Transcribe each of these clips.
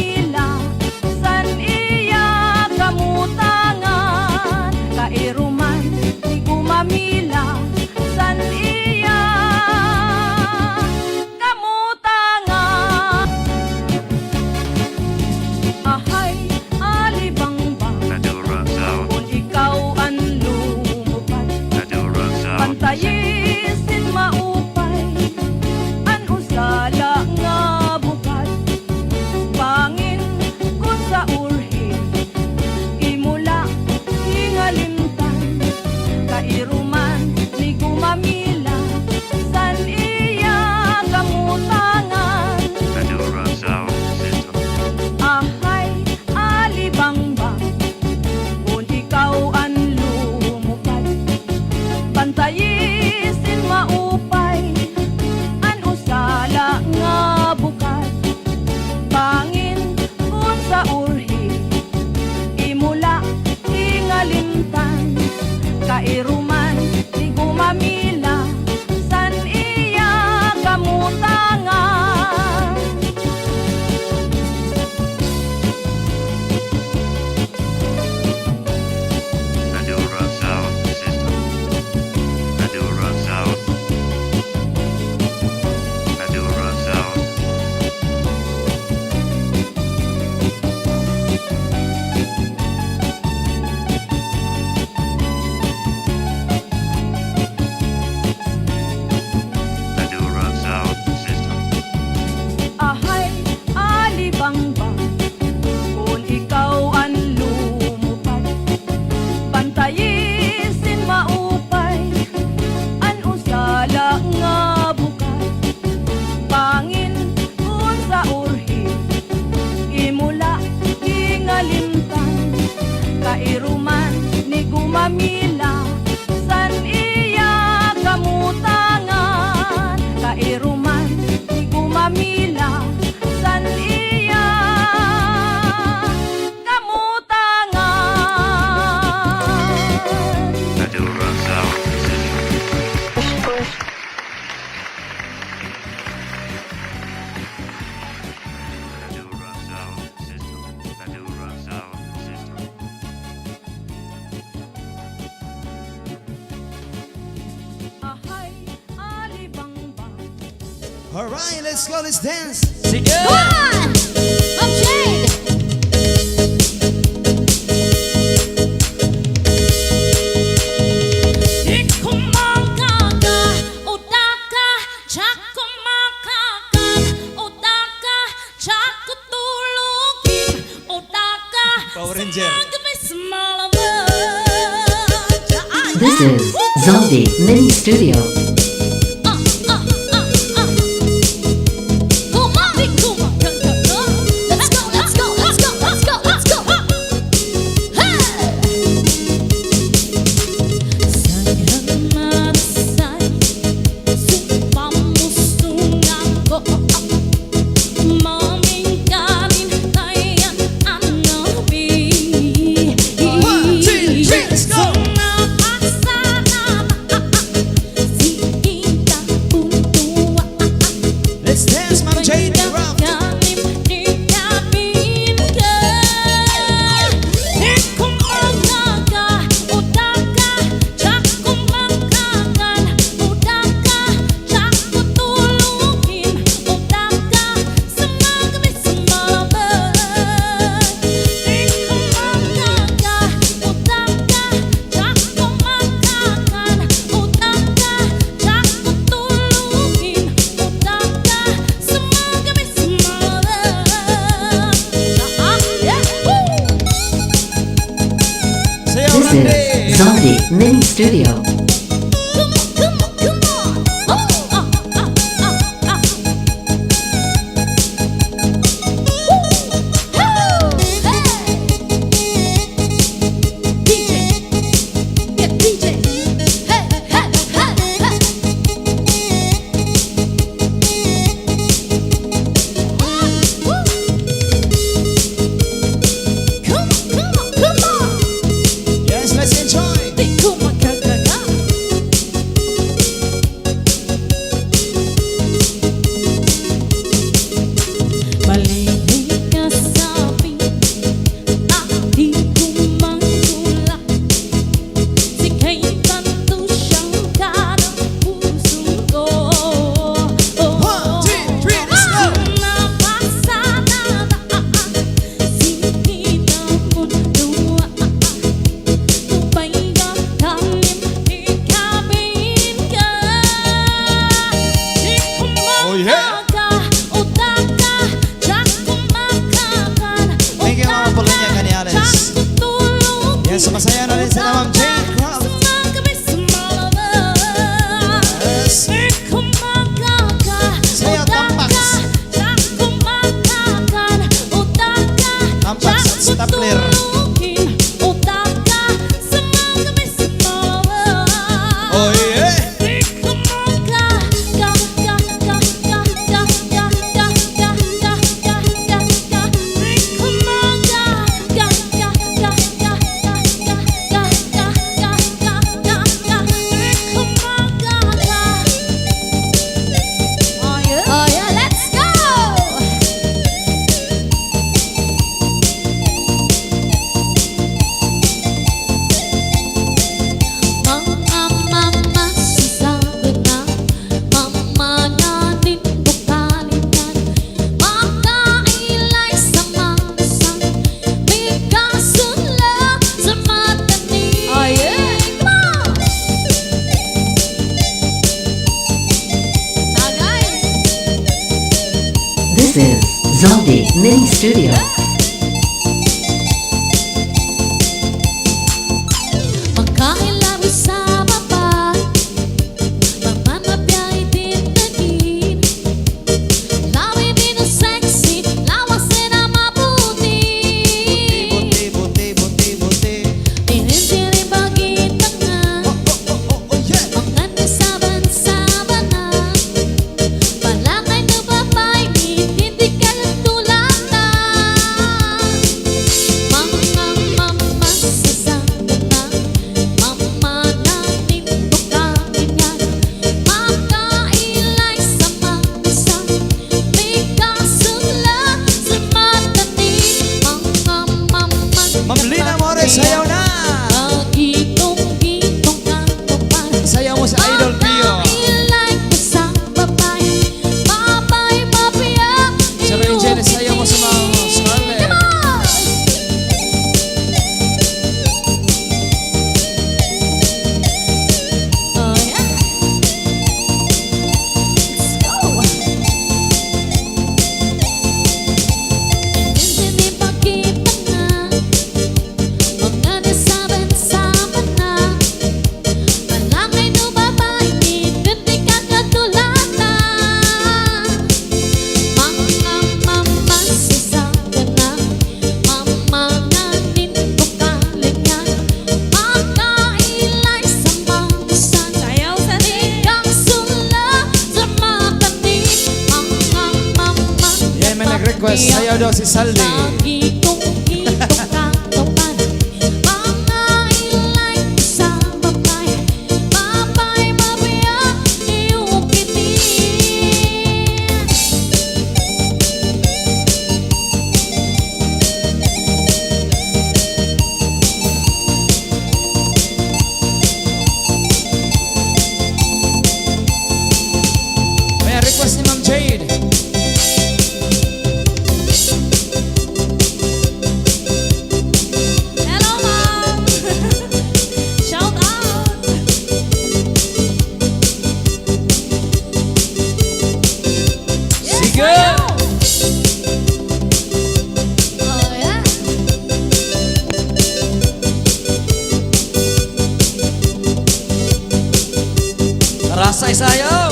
gumamila, san iya kamutangan, kairuman di gumamila, san iya kamutangan. Ahay, alibangbang, kung ikaw ang lumupad, pantayisin maupay, an usala nga bukad, pangin kung sa urhin, imula hingalimtan, kairuman ni gumamila, san iya kamutangan. Ahay, alibangbang, kung ikaw ang lumupad, pantayisin maupay, an usala nga bukad, pangin kung sa urhi, imula hingalimtan, kairuman di gumamila, san iya kamutangan. Ahay, alibangbang, kung ikaw ang lumupad, pantayisin maupay, an usala nga bukad, pangin kung sa urhi, imula hingalimtan, kairuman ni gumamila, san iya kamutangan, kairuman ni gumamila, san iya kamutangan. Ahay, alibangbang, Alright, let's go, let's dance. Sige! Go on! Up Jade! Di ko makaka, udaka, tsaka makakan, udaka, tsaka tulugin, udaka, Power Ranger. sumagabi sa malaman. This is Zombie Mini Studio. Come on, di ko makaka. Let's go, let's go, let's go, let's go, let's go! Sayang marasay, sumpamusungan ko. Mamingkarin tayan ang nabi. 1, 2, 3, let's go! Let's dance, Mama Jade. Rock. Say This alright. is Zombie Mini Studio. Yes, let's enjoy. Di ko makaka Yes, masaya na rin sila Ma'am Jane Craft. Yes. Sayaw tampaks. Tampaks at stapler. Oh yeah. Oh yeah, let's go. Mama, sasabi na Mama natin bukalitan Makailay sa mangsan Bigasun lang sa matanim Oh, yeah. Tagay. This is Zaldi Mini Studio. Magkailawi sa baba Pagmamabiyay din nagin Lawi din ang sexy Lawas din ang mabuti Buti, buti, buti, buti. Tinitirin bagita nga Oh yeah. Mga nasaban-saban na Palangay na babae Hindi ka tulad na Mama sasabi na Mama natin bukain yan Makailay sa mangsan Bigasula sa matanim Mama Ma'am Lina Mores, sayaw na. Gitong-gitong kantupan Sayaw mo sa Idol Pio. Sa Ray Jenny, sayaw mo sa mga Scarlett. Sayaw sa Yan, may nag-request. Sayaw daw si Saldi. May request ni Ma'am Jade. Hello, Mom! Shout out! Sige! Oh yeah. Rasay sayaw!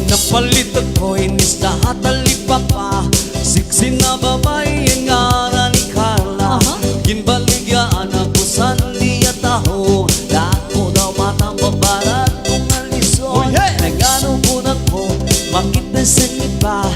Napalit ako inis na hatalipa pa Siksi na babae ang ngara ni Carla Ginbaligyan ako sa liya taho Dako daw matang babarat kung alison Nagano po na ko, makit na sa iba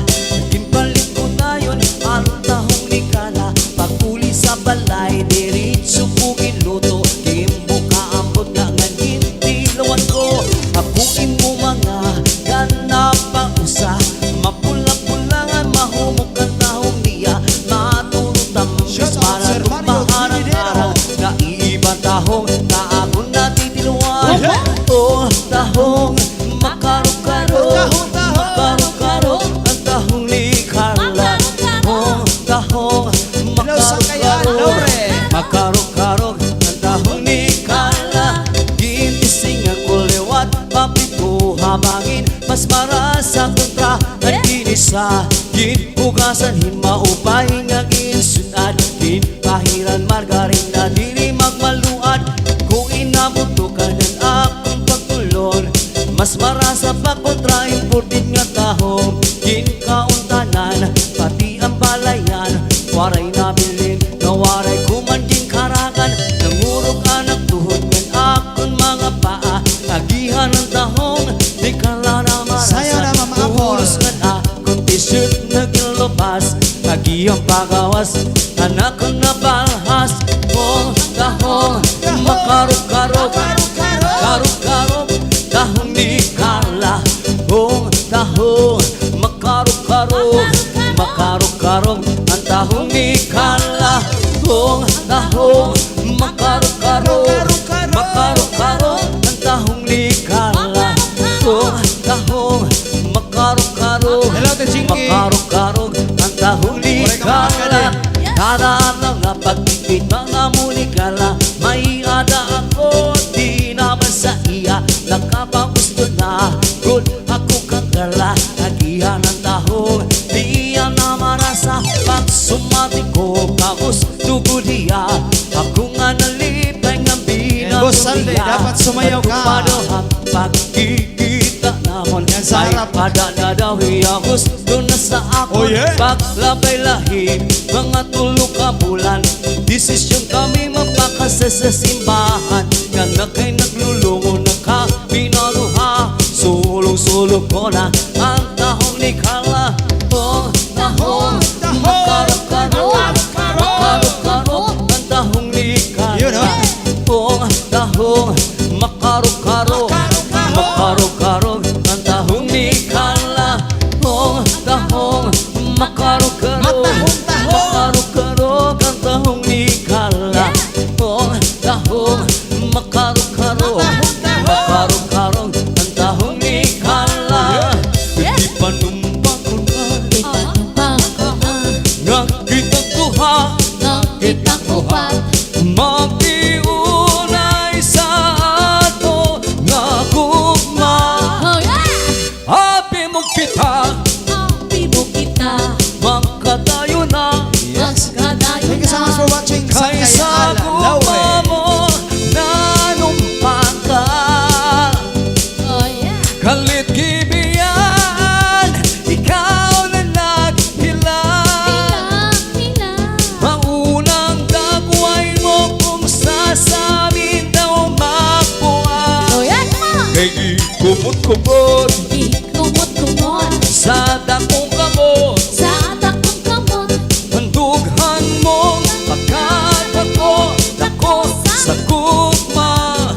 Ginbalit ko na yun, anong tahong ni Carla Pagpuli sa balay, diritso po giluto Kimbuka ambot na nga gintilawan ko Hapuin mo mga ganap pa usa Mapula-pula nga mahumok ang tahong niya Matulog tamang para lumaharang-harang Naibang tahong na ako natitiluan Oh, tahong makarok-karok Makarok-karok ang tahong ni Carla Oh, tahong makarok-karok Makarok-karok ang tahong ni Carla Ginising ako liwat papito habangin Mas marasa kontra at kinisa Ginpugasan himaupay nga ginsunad Ginpa kahiran margarina dili magmaluad. Kung inabuto ka ng akong pagtulon, mas marasa pa kontra imported nga tahong. Ginkauntanan, pati ang balayan, waray nabilin, nawaray kumanding karangan. Nangurog anak tuhod ng akong mga paa, agihan ng tahong, di ka lang na marasa. Sayo na, Mama Apple. Pulos nga akong t-shirt naging lobas, agihang pagawas, anak ko na balhas. Oh, tahong, makarog-karog, karog-karog, tahong di kala. Oh, tahong, makarog-karog, makarog-karog, ang tahong di kala. Oh, tahong, makarog-karog, makarog-karog, ang tahong di kala. Oh, tahong, makarog-karog, Hello, Techinki. makarog-karog, ang tahong di kala. Kada araw nga pagkikita nga muli kala, may ada ako, di naman sa iya, nakapagusto na, good ako kang gala, agihan ng tahong, di yan na marasa, pag sumati ko, kagusto ko diya, ako nga nalipay nga Boss Sunday, binaguliya, dapat sumayaw ka. ang pagkikita namon, Yan sa ay harap. padala daw iya, gusto na sa ako, Oh, yeah? paglabay lahid, mga tulo ka bulan, desisyon kami mapakasa sa simbahan. Nga na kay naglulungo na ka, pinaruha, sulong-sulong ko na ang tahong ni Carla. Oh, tahong, makarog-karog, makarog-karog, ang tahong ni Yun, Carla. Oh, tahong, makarog-karog, makarog-karog, ang tahong ni Carla. Oh, tahong, makarog-karog, makarog-karog, ang tahong ni Carla. Oh, tahong, makarog-karog, makarog-karog, ang tahong ni Carla. Di pa numbakon ka, nakita ko ha, Nakita ko pa, magiunay sa ato nga gugma. oh yeah! Happy mo kita, Happy mo kita, magkatayo na, mas kadayo Thank you so much for watching. kaysa gugma mo nanumpa ka. Oh yeah! Kalit gibiyan, ikaw na naghilang. Hila, Maunang dagway mo kung sasabihin daw makuha. oh yeah, come on! Kay kumot-kumot Di kumot-kumot, sa dakong kamot, sa dakong kamot, handughan mong pagkatako, dako sa gugma.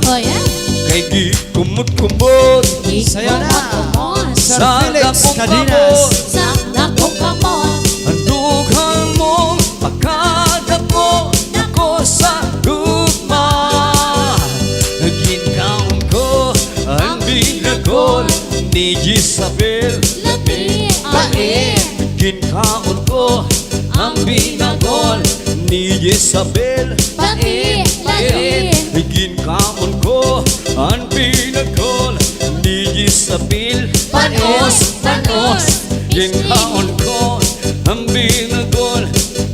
oh yeah! Kay di kumot-kumot Di Sayo na. kumot-kumot, Sir sa Felix dakong Cadinas. kamot, sa dakong kamot, handughan mong pagkatako, dako sa gugma. Ginkaon ko ang binagol ni Isabel. lami, Bait. Ginkaon ko ang binagol ni Isabel. Bait, bait. Ginkaon ko ang binagol ni Isabel. Panos, panos. Ginkaon ko ang binagol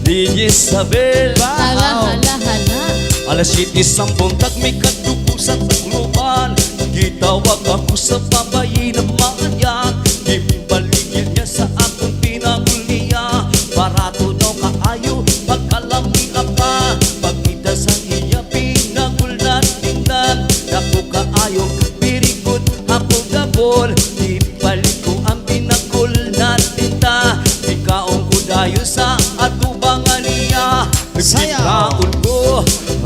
ni Isabel. Hala, hala, hala. Alas 7 sampung tagmi katupo sa tagluban, gitawag ako sa babayi na maanyak. Gibaligyan niya sa akong pinaguliya, barato daw kaayo pagkalami pa. Pagkita sa iya pinagulad-tingnan, dako kaayo pirikot hapol-dabol. Di balik ko ang pinagulad-tinta, ikaong ko dayo sa atubangan niya. Saya. Nagkitaon ko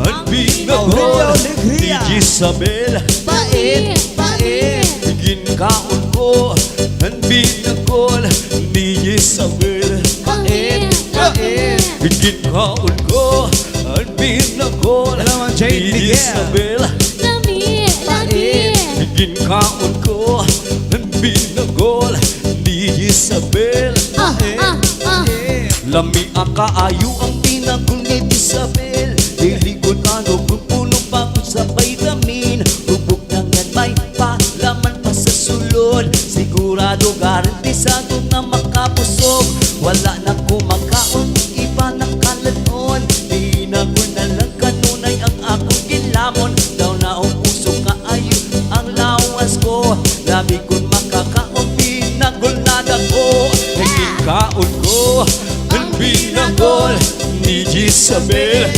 ang binagol ni Alegria. Isabel. Bait, bait. Ginkaon ko ang binagol ni Isabel. Bait, bait. Ginkaon ko ang binagol Hello, Ma'am Jane ni Miguel. Isabel. Lami, lami. Ginkaon ko ang binagol ni Isabel. Ah, ah, ah. Lami ang kaayo ang pinagul ni Isabel. Diligod ano kung puno pa ko sa vitamin. Ubog na nga may palaman pa sa sulod. Sigurado garantisado na makapusog. Wala na kumakaon, iba ng kalanon. Di di ko makakaon binagol na dako. Naging kaon ko ang binagol ni Jezabel.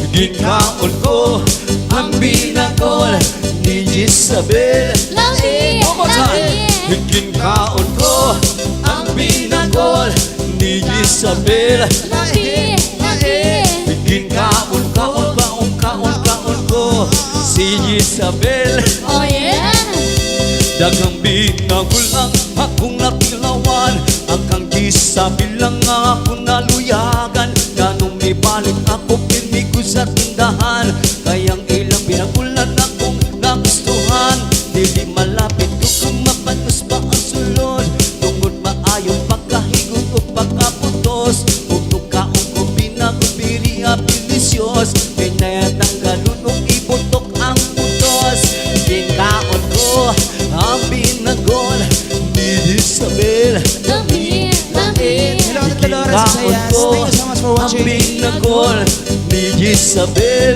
Gikaon ko ang binagol ni Jezabel. One more time. Gikaon ko ang binagol ni Jezabel. Gikaon kaon ko si Jezabel. Oh yeah. Dagang binagol ang akong natilawan, akang Jezabel lang ang akong naluyagan. Ganong ibalik ako pirmi ko sa tindahan, kayang ilang binagulan akong nagustuhan. Dili malapit ko kung mapanos pa ang sulod, tungod maayong pagkahigot o pagkaputos. Ugtog kaong ko binagol piriha pilisyos, pinayatanggalon o ibutok ang putos. Gikaon ko ang binagol ni Jezabel. Hello, Dolores Sayas. Thank you so much for Ang watching. binagol ni Jezabel.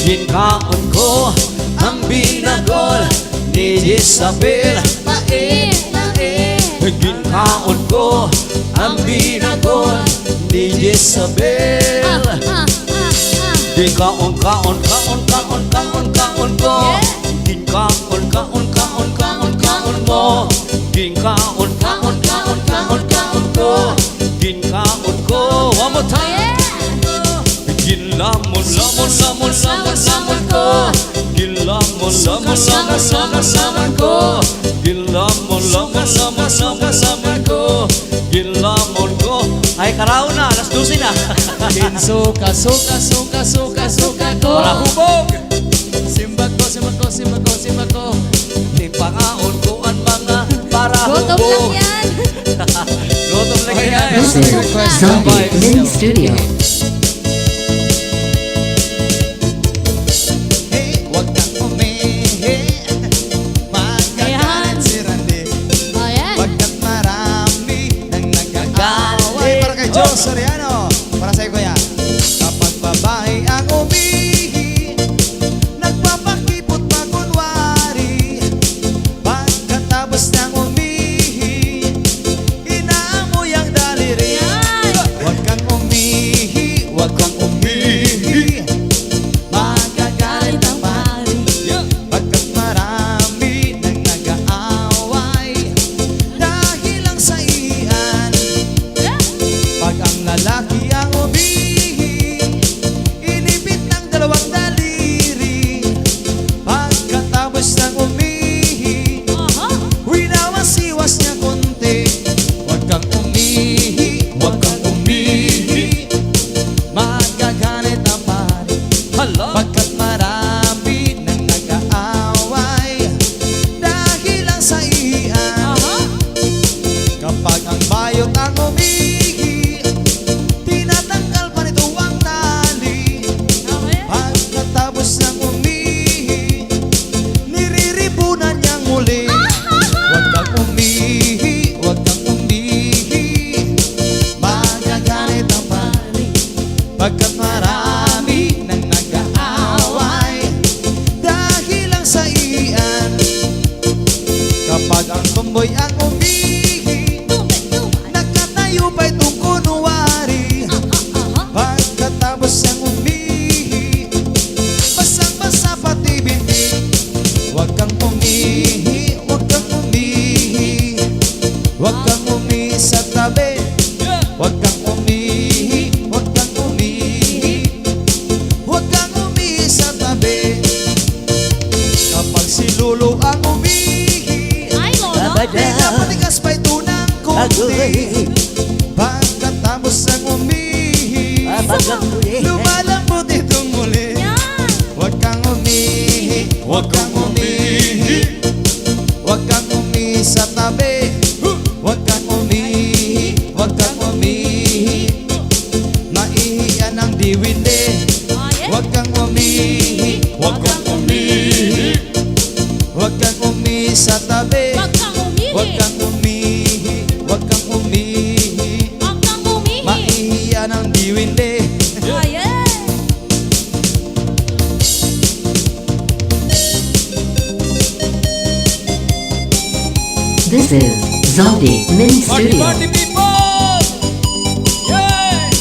Gikaon ko ang binagol ni Jezabel. Gikaon ko ang binagol ni Jezabel. Gikaon ko. Gikaon mo. Gikaon ko. One more time. Ginlamon ko. Ginlamon ko. Ginlamon ko. Ay, karaw na. Alas 12 na. Suka ko. Wala hubog. Simba ko. Ipangaon ko ang mga para Gutom lang hubog. yan. Gutom lang yan. This is Zombie Mini Studio. Hey, wag kang umihi. Magagalit si Randy. Oh yeah. Pagkat marami nang nagagawa. Para kay Joe Soriano. Para sa'yo, kuya. Kapag babae ang umihi, nagpapakipot pagunwari. Pagkatapos ng umihi, inaamoy ang daliri. Huwag kang umihi, huwag kang umihi. Magagalit ang pari. Pagkat marami nang nag-aaway dahil lang sa iyan. Pag ang lalaki ang umihi, inipit ng dalawang daliri. Pagkatapos ng umihi, winawasiwas niya konti. Huwag kang umihi, huwag kang umihi. Magagalit ang pari. Hala. Pagkat marami nang nag-aaway dahil lang sa iyan. Kapag ang bayot ang umihi, tinatanggal pa nito ang tali. Pagkatapos ng umihi, niriribunan niyang muli. Huwag kang umihi, huwag kang umihi. Magagalit ang pari. Pagkat marami nang nag-aaway dahil lang sa iyan. Kapag ang tumboy ang umihi, nagkatayo pa itong kunwari. Pagkatapos ang umihi, basang-basa pati binti. Huwag kang umihi, huwag kang umihi. Huwag kang umihi sa tabi. Huwag kang umihi, huwag kang umihi. Huwag kang umihi sa tabi. Kapag si Lolo ang umihi, Ay, Lolo. pinapatigas pa ito ng konti. Pagkatapos ang umihi, lumalambot itong muli. Huwag kang umihi, huwag kang umihi. Huwag kang umihi sa tabi. Huwag kang umihi, huwag kang umihi. Maihiyan ang diwindi. Huwag kang umihi, huwag kang umihi. Huwag kang umihi sa tabi. Huwag kang umihi, huwag kang umihi. Maihiyan ang diwindi. This is Zaldi Mini Party, Studio. party people! Yay!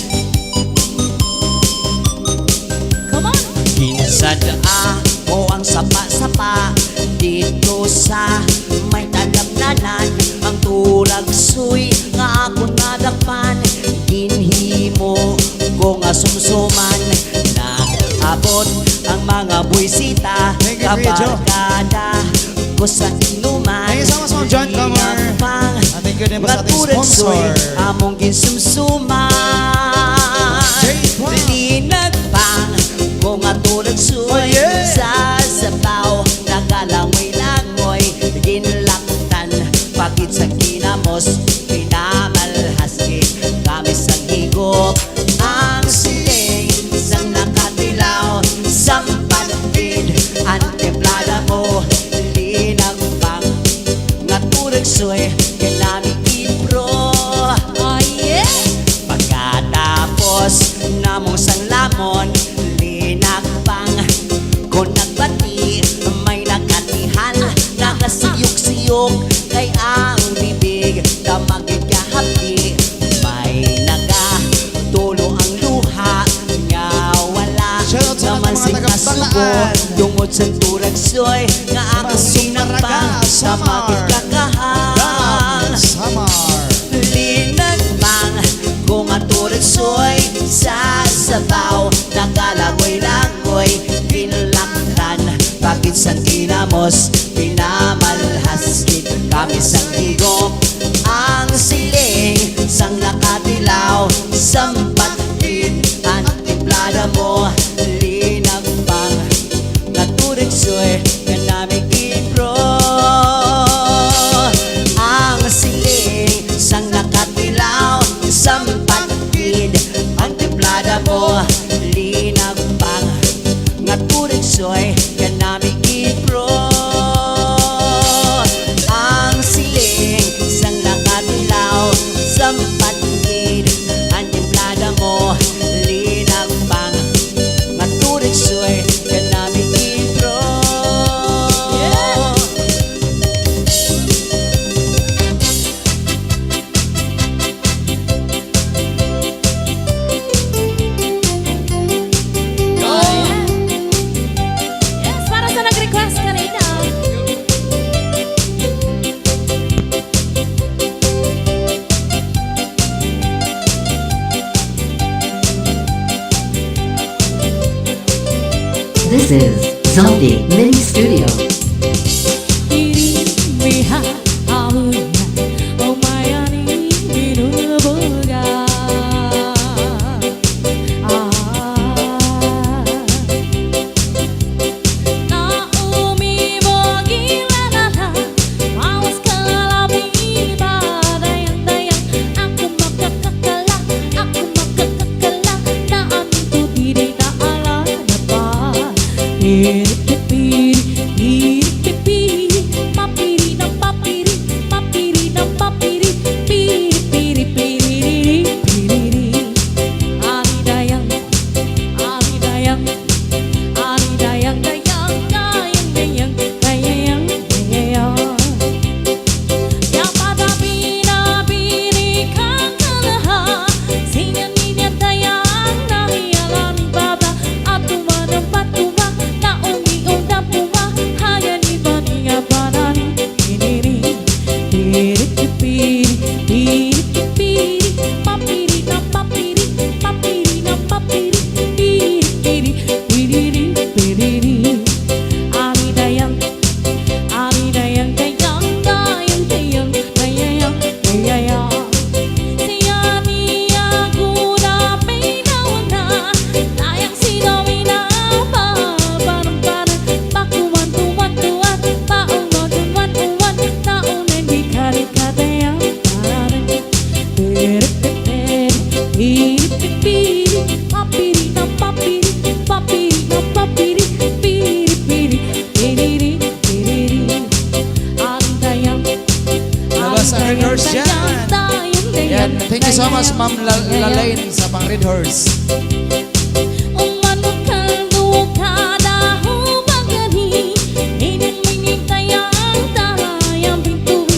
Come on. Kinsadaan mo ang sapa-sapa dito sa may talamnanan. Ang turag suy nga ako nadakpan, ginhimo ko nga sumsuman. Nag-abot ang mga buwisita, Thank you, Kuya Joe. kabarkada ko sa inuman. Thank you so much, Ma'am John Camar. Pang Thank you din po sa ating turag suy sponsor. among ginsumsuman. J-Pang. Linagpang kung atulad suy Oh, yeah. sa sabaw, nagalangoy-langoy, ginlaktan, pagit sa kinamos, pinamalhaskit, kami sa higop, ang siling, isang nakatilaw, sampalapid, ang templada mo, linagpang, nga turag suy, kinamig ibro. Oh yeah. Pagkatapos namong sang lamon, linakpang kung nagbati, may nakatihan, nakasiyok-siyok kay ang bibig, damagin kahapi, may nagatulo ang luha, nga wala Shoutout sa naman mga sing taga-Balaan. kasubo, tungod sa turag soy, nga ako sinagpang, sa magkakahal. Samar. Linagpang kung ang turag soy sa sabaw, nagalagoy-langoy, pinlaktan, bakit sa kinamos, pinamalhaskit, kami sang higop, ang siling, sang nakatilaw, sampatid, ang timplada mo, linagpang, naturag soy, kanamig ibro. Ang siling, sang nakatilaw, sampatid, ang templada mo, linagpang, naturag soy, kanamig ibro. Ang siling, sang nakatilaw, sampatid, ang templada mo, linagpang, naturag soy, kanamig ibro. Yes, para sa nag-request kanina. This is Zaldi Mini Studio. Diriha ahuna umayani binubuga. Na umibogilala, mawas kalabi badayang-dayang, aku magkakakala, na amito diri na ala na pa. Piri-piri, papiri ng papiri, papiri ng papiri, piri-piri-piri-piri. Alidayang, alidayang, alidayang, dayang, dayang, dayang, dayang, dayang. Yang pada pinabiri kang kalaha, sinyan-ninya dayang, nahiyalan baba, at tumanong patuma, na umi-undang puma, hayan iba niya banani, piniri, piri-piri, piri-piri, papiri ng papiri, papiri ng papiri, piri-piri, piriri-piriri. Alidayang, alidayang, dayang, dayang, dayang, dayang, dayang. Siya niya guna pinauna, dayang sinawin na parang-parang, pakuwan-tuwan-tuwan, paungon-tuwan-tuwan, naunan di kalit-katayang parang. Piri-piri, piri-piri, papiri ng papiri, papiri ng papiri, piri-piri, piriri-piriri. Alidayang, Labas ang Red Horse yan. Yan. Thank you so much, Ma'am Lalaine sa pang Red Horse. Umanot kaldo kada hubagani, minit-minit tayang pintuwi,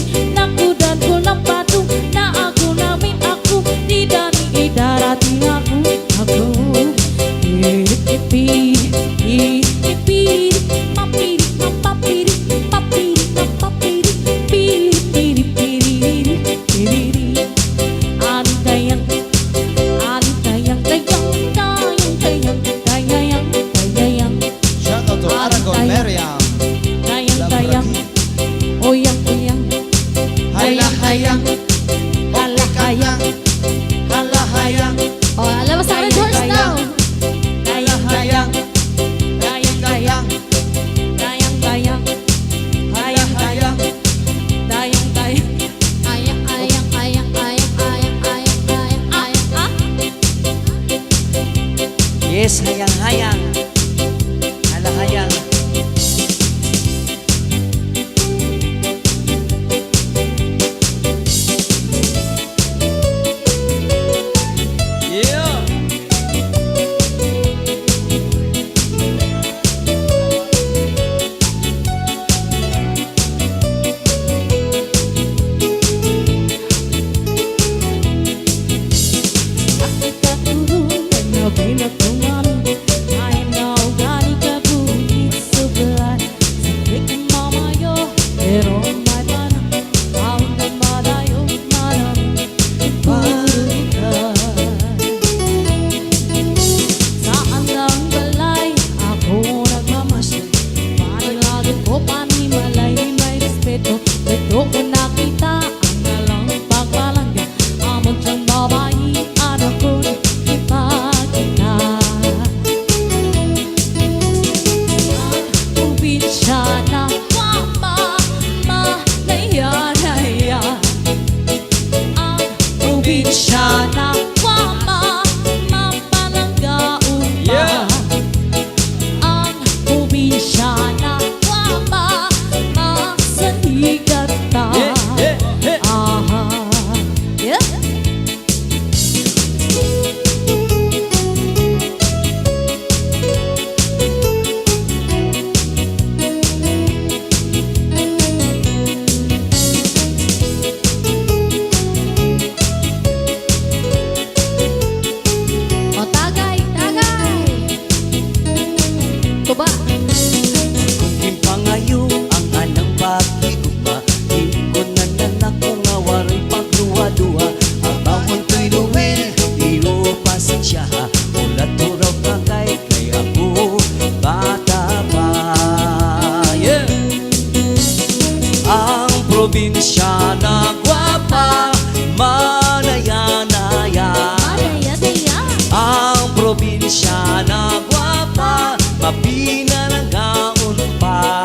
probinsyana gwapa, manaya-naya. Manaya-naya. Ang probinsyana gwapa, mapinanagaon pa.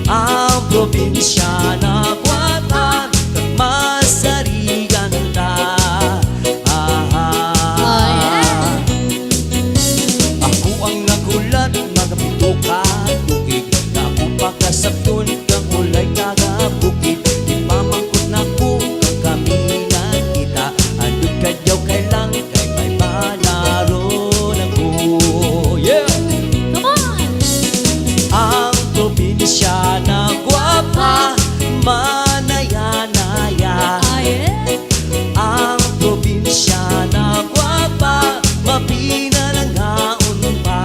Ang probinsyana gwapa, masarigan ta. Ako ang nagulat, mga pito ka bukid. Na ako pagkasabton, kang ulay tagabukid. Ipamangkot na ko, kang kami nakita. Andun kadyaw kailang, kay may panaron ako. Yeah! Come on! Ang probinsyana gwapa, manaya-naya. Ang probinsyana gwapa, mapinanagaon pa.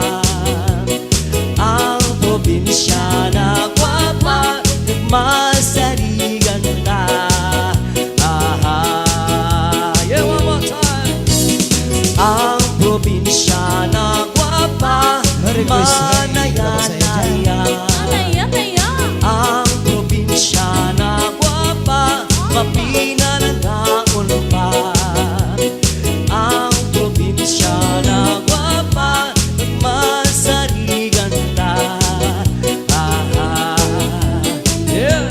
Ang probinsyana gwapa, masarigan ta. Yeah, one more time. Ang probinsyana gwapa, Merry Christmas. manaya-naya. Manaya-naya. Ang probinsyana gwapa, mapinanagaon pa. Ang probinsyana gwapa, masarigan ta. Yeah.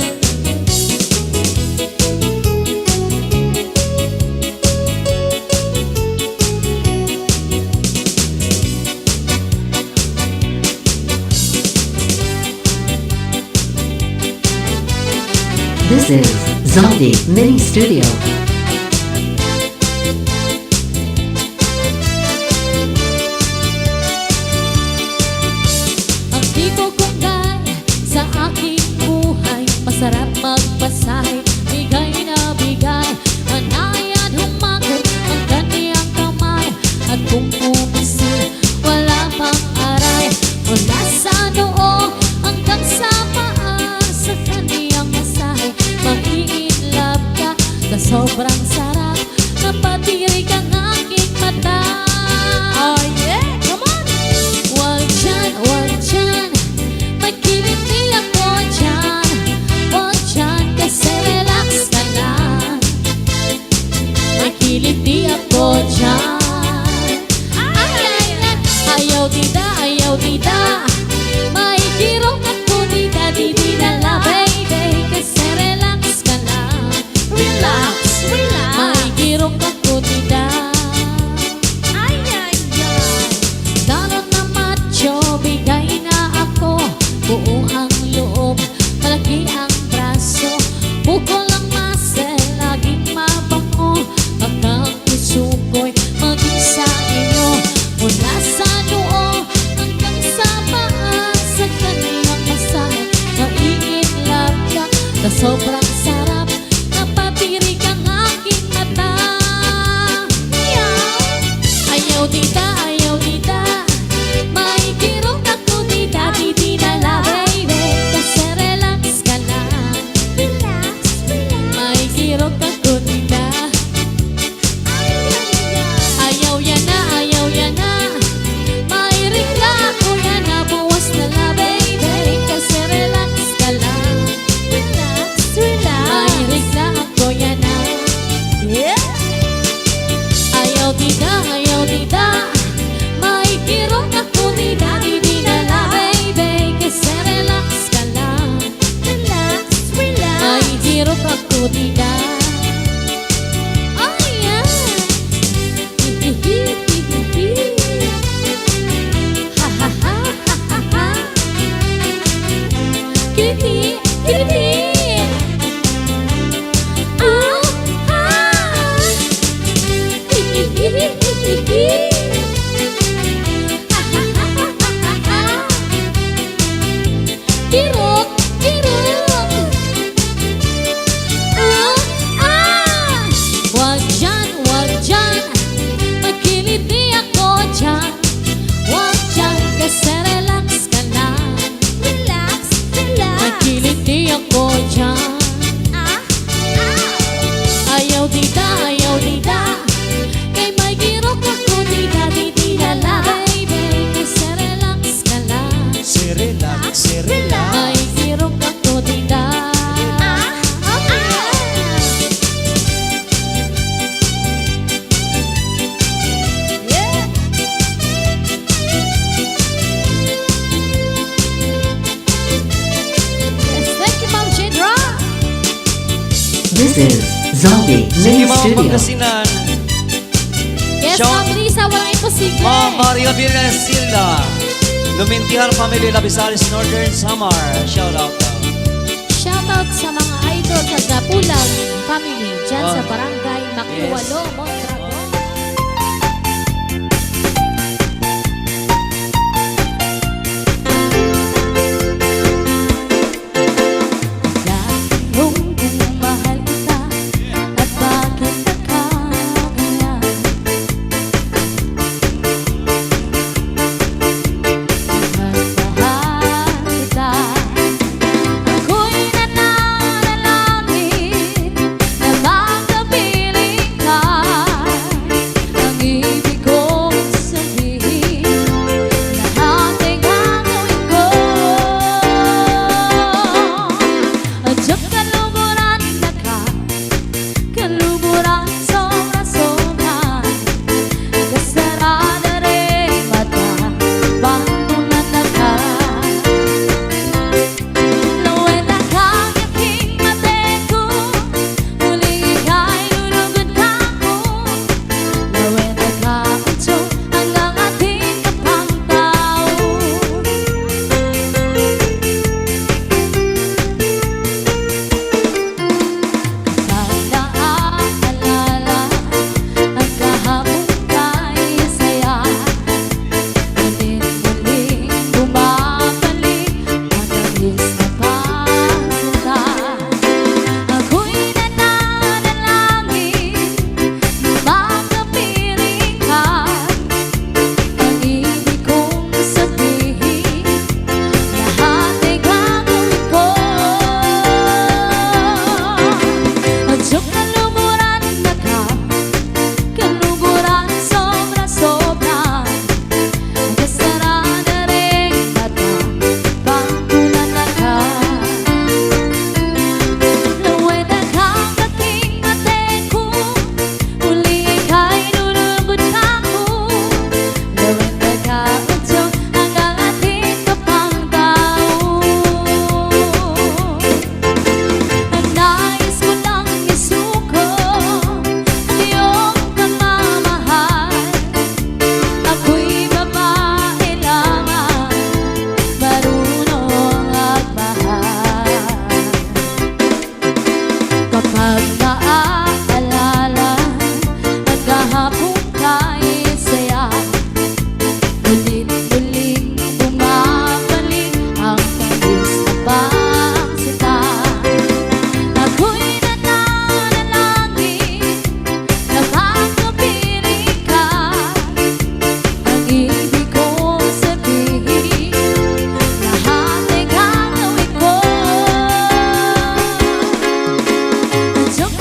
This is Zombie Mini Studio. Ang di ko kunggay sa aking buhay, masarap magpasahe, bigay na bigay. Anayan humakot ang kaniyang kamay, at kung pumisil, wala pang aray. Mula sa noo hanggang sa paa, sa kaniyang masahe, mag-i-inlove ka na sobrang sarap, napatirig ang aking mata. Oh yeah, come on! Wag dyan, magkiliti ako dyan. Wag dyan, kasi relax ka lang. Magkiliti ako dyan. Ayaw tita, may kirong ako tita, di na baby, kasi relax ka lang. Relax, may kirong ako tita. Dalon na macho, bigay na ako. Buo ang loob, malaki ang braso. Bukol ang muscle, laging mabango. Ang puso ko'y maging sa inyo. Mula sa noo hanggang sa paa, sa kaniyang masahe, mai-inlove ka na sobrang sarap, napatirig ang aking mata. Ayaw tita, may kirong ako tita, di na baby, kasi relax ka lang. May kirong ako tita. Ayaw yan na, may ringga ako yan na, buwas na la baby, kasi relax ka lang. May ringga ako yan na. Yeah! Ayaw tita, may kirong ako tita, di na baby, kasi relax ka lang. May kirong ako tita. Oh yeah! Ha ha ha ha ha ha. Kiliti. Oh ha. Kirok. Oh This is Zombie Sige Mini mga Studio. Pangasinan. Yes, Sean. Ma'am Lisa, walang imposible. Ma'am Maria Virgen Silva. Lumintihar Family Labisalis Northern Samar. Shout out daw. Shoutout sa mga idol sa Dapulag family dyan Oh. sa Barangay Makiwalo, Yes. Mondragon. Tanong kung mahal kita at bakit nagkakaya. Mahal kita. Ako'y nananalangin na makapiling ka. Ang ibig kong sabihin, lahat ay gagawin ko. At siyang kaluburan na ka, kaluburan sobra-sobra. Kasarada rin mata, bangunan na ka. Nawala kang aking mateko, muling ika'y lulugod ka ko. Nawala ka unso hanggang ating kapang tao. Kapag naaalala ang kahapon kay saya, ulit-ulit bumabalik ang nais na pasinta. Ako'y nananalangin na makapiling ka. Ang ibig kong sabihin, lahat ay gagawin ko. At siyang kaluburan na ka, kaluburan sobra-sobra. Kasarada rin mata, bangunan na ka. Nawala kang aking mateko, muli ika'y lulugod ka ko. Nawala ka unso hanggang ating kapang tao. Ang nais ko lang isuko ang iyong pagmamahal. Ako'y babae lamang, marunong at mahal. Kapag naaalala ang kahapon kay saya, ulit-ulit bumabalik ang tamis na pagsita. Ako'y nananalangin na makapiling ka. Ang ibig kong sabihin, lahat ay gagawin ko. At siyang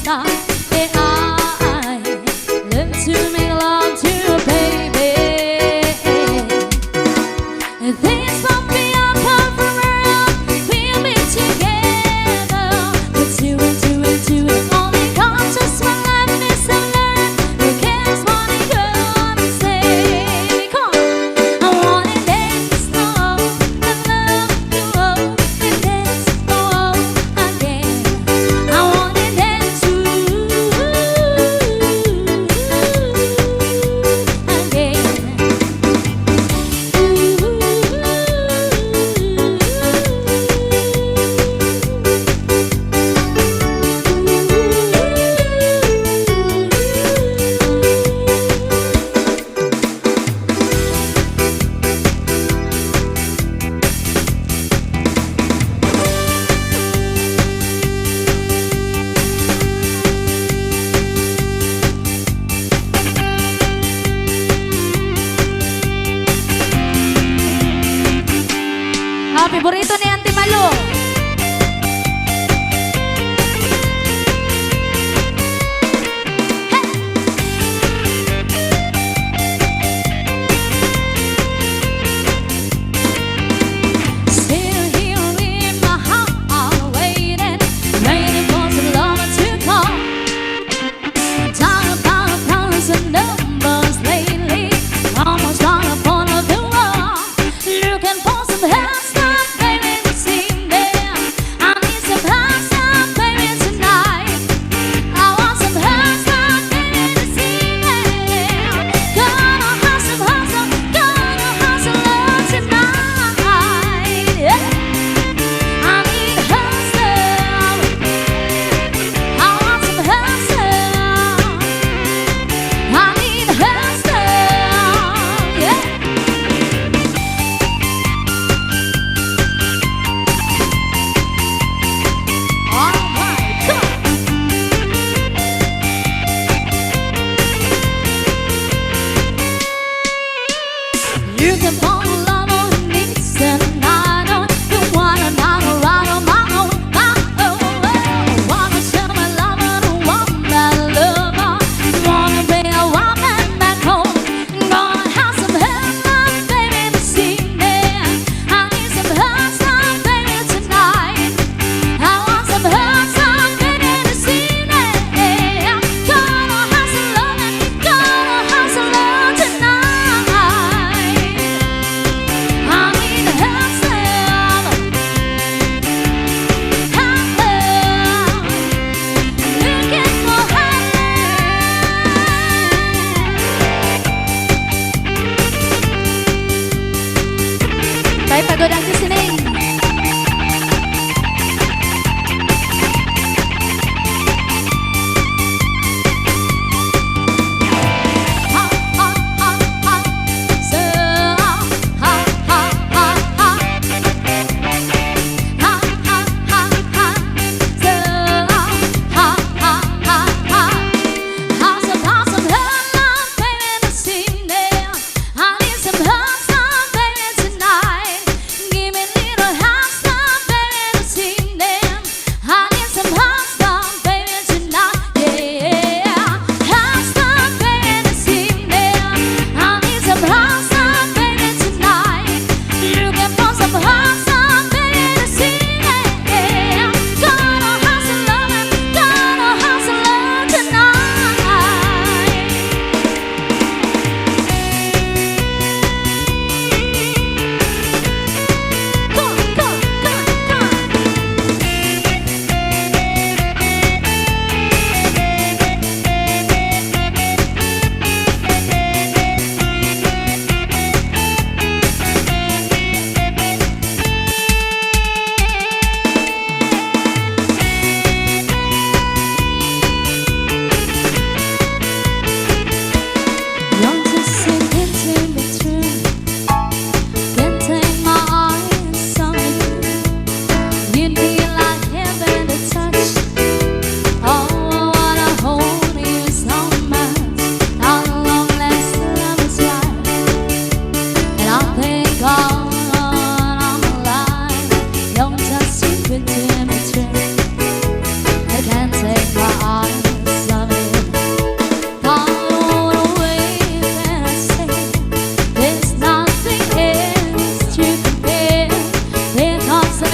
stop. Yeah, I live to make love to you, baby. This won't be a forever. We'll be together. But two and two and two and only comes just one life is to learn. You can't want to go on and say, come on. I wanna dance slow and love you up and dance slow again. I wanna dance Favorito ni Auntie Malu. Still here in my heart, waiting for some love to come. Talk about colors and numbers lately, almost on a point of the wall. Looking for some help.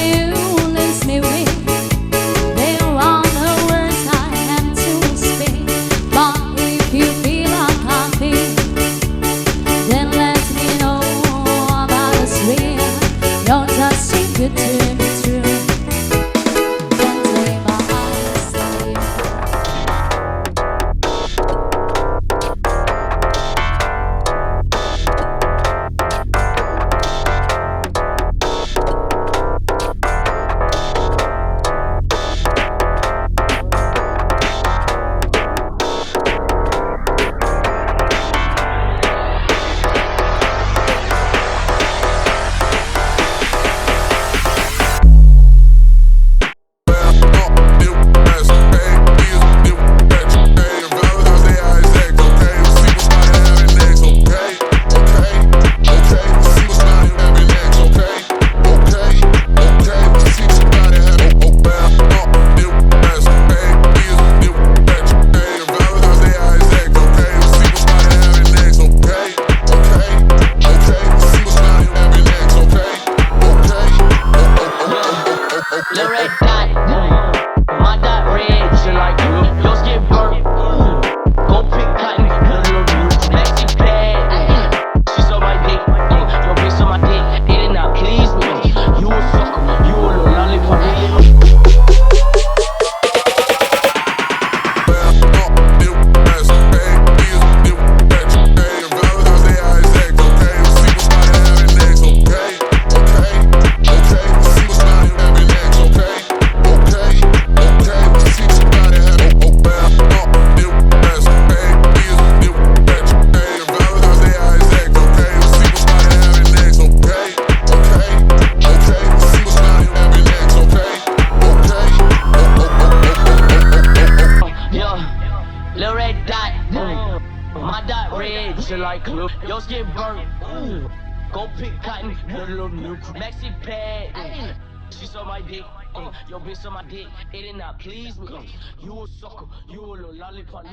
you leaves me weak. They are the words I have to speak. But if you feel unhappy, then let me know about us real. You're just too good to be true. Don't take my eyes leave. My dot red, shit like glue. Your skin burnt. Go pick cotton, little new maxi pad. She saw my dick, yo bitch saw my dick. It did not please me. You a sucker, you a little lollipop.